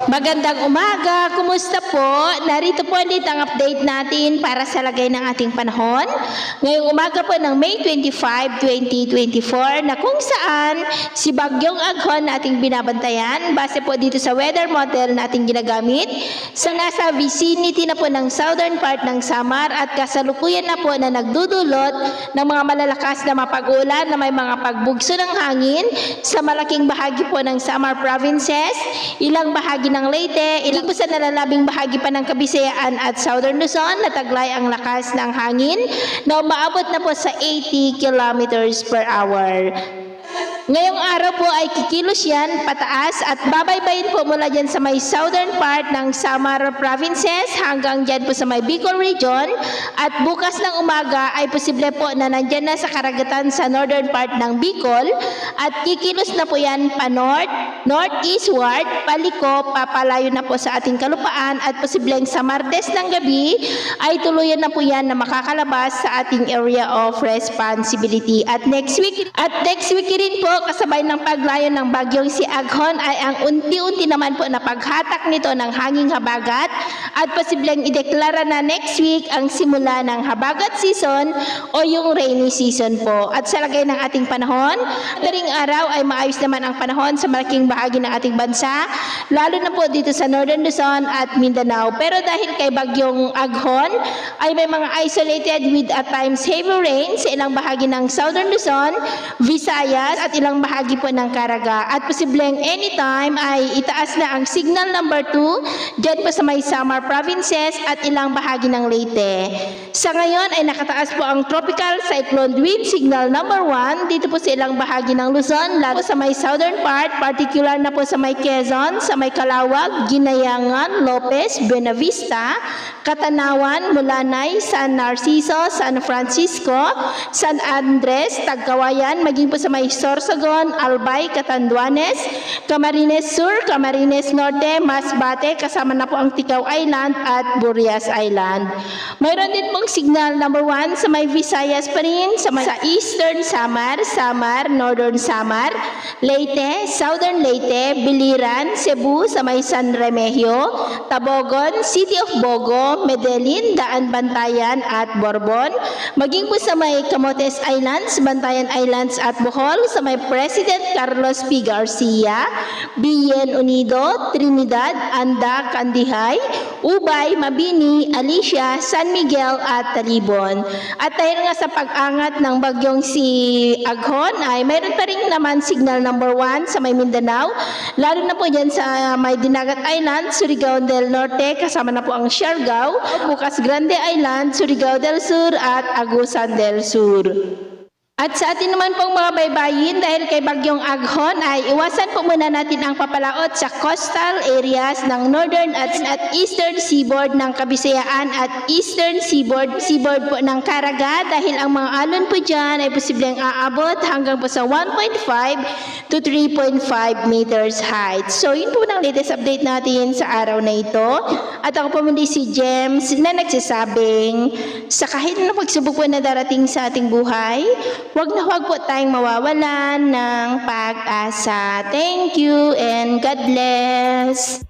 Magandang umaga, kumusta po? Narito po ulit ang update natin para sa lagay ng ating panahon. Ngayong umaga po ng May 25, 2024 na kung saan si Bagyong Aghon ating binabantayan base po dito sa weather model na ating ginagamit sa nasa vicinity na po ng southern part ng Samar at kasalukuyan na po na nagdudulot ng mga malalakas na mapag-ulan na may mga pagbugso ng hangin sa malaking bahagi po ng Samar provinces, ilang bahagi ng Leyte, ilang po sa nalalabing bahagi pa ng Kabisayaan at Southern Luzon na taglay ang lakas ng hangin na umaabot na po sa 80 kilometers per hour. Ngayong araw po ay kikilos yan pataas at babaybayin po mula dyan sa may southern part ng Samar provinces hanggang dyan po sa may Bicol region at bukas ng umaga ay posible po na nandyan na sa karagatan sa northern part ng Bicol at kikilos na po yan pa north, northeastward, paliko, papalayo na po sa ating kalupaan at posibleng sa Martes ng gabi ay tuluyan na po yan na makakalabas sa ating area of responsibility. At next week rin po kasabay ng paglayo ng bagyong si Aghon ay ang unti-unti naman po na paghatak nito ng hanging habagat at posibleng ideklara na next week ang simula ng habagat season o yung rainy season po. At sa lagay ng ating panahon, daring araw ay maayos naman ang panahon sa malaking bahagi ng ating bansa, lalo na po dito sa Northern Luzon at Mindanao. Pero dahil kay bagyong Aghon ay may mga isolated with at times heavy rain sa ilang bahagi ng Southern Luzon, Visayas at ilang bahagi po ng Caraga at posibleng anytime ay itaas na ang signal number 2 dyan po sa may Samar provinces at ilang bahagi ng Leyte. Sa ngayon ay nakataas po ang tropical cyclone wind signal number 1 dito po sa ilang bahagi ng Luzon, lalo sa may southern part, particular na po sa may Quezon, sa may Calawag, Ginayangan, Lopez, Buenavista, Catanawan, Mulanay, San Narciso, San Francisco, San Andres, Tagkawayan, maging po sa may Sorsogon, Albay, Catanduanes, Camarines Sur, Camarines Norte, Masbate, kasama na po ang Ticao Island at Burias Island. Mayroon din pong signal number 1 sa may Visayas pa rin, sa Eastern Samar, Northern Samar, Leyte, Southern Leyte, Biliran, Cebu, sa may San Remigio, Tabogon, City of Bogo, Medellin, Daan Bantayan at Borbon, maging po sa may Camotes Islands, Bantayan Islands at Bohol, sa may President Carlos P. Garcia, Bien Unido, Trinidad, Anda, Candihay, Ubay, Mabini, Alicia, San Miguel at Talibon. At dahil nga sa pag-angat ng bagyong si Aghon ay mayroon pa rin naman signal number 1 sa may Mindanao, lalo na po dyan sa may Dinagat Island, Surigao del Norte, kasama na po ang Siargao, Bukas Grande Island, Surigao del Sur at Agusan del Sur. At sa atin naman pong mga baybayin, dahil kay bagyong Aghon ay iwasan po muna natin ang papalaot sa coastal areas ng northern at eastern seaboard ng Kabisayaan at eastern seaboard po ng Caraga dahil ang mga alon po dyan ay posibleng aabot hanggang po sa 1.5 to 3.5 meters height. So yun po ang latest update natin sa araw na ito. At ako po muli si James na nagsasabing sa kahit na pagsubok po na darating sa ating buhay, huwag na huwag po tayong mawawalan ng pag-asa. Thank you and God bless.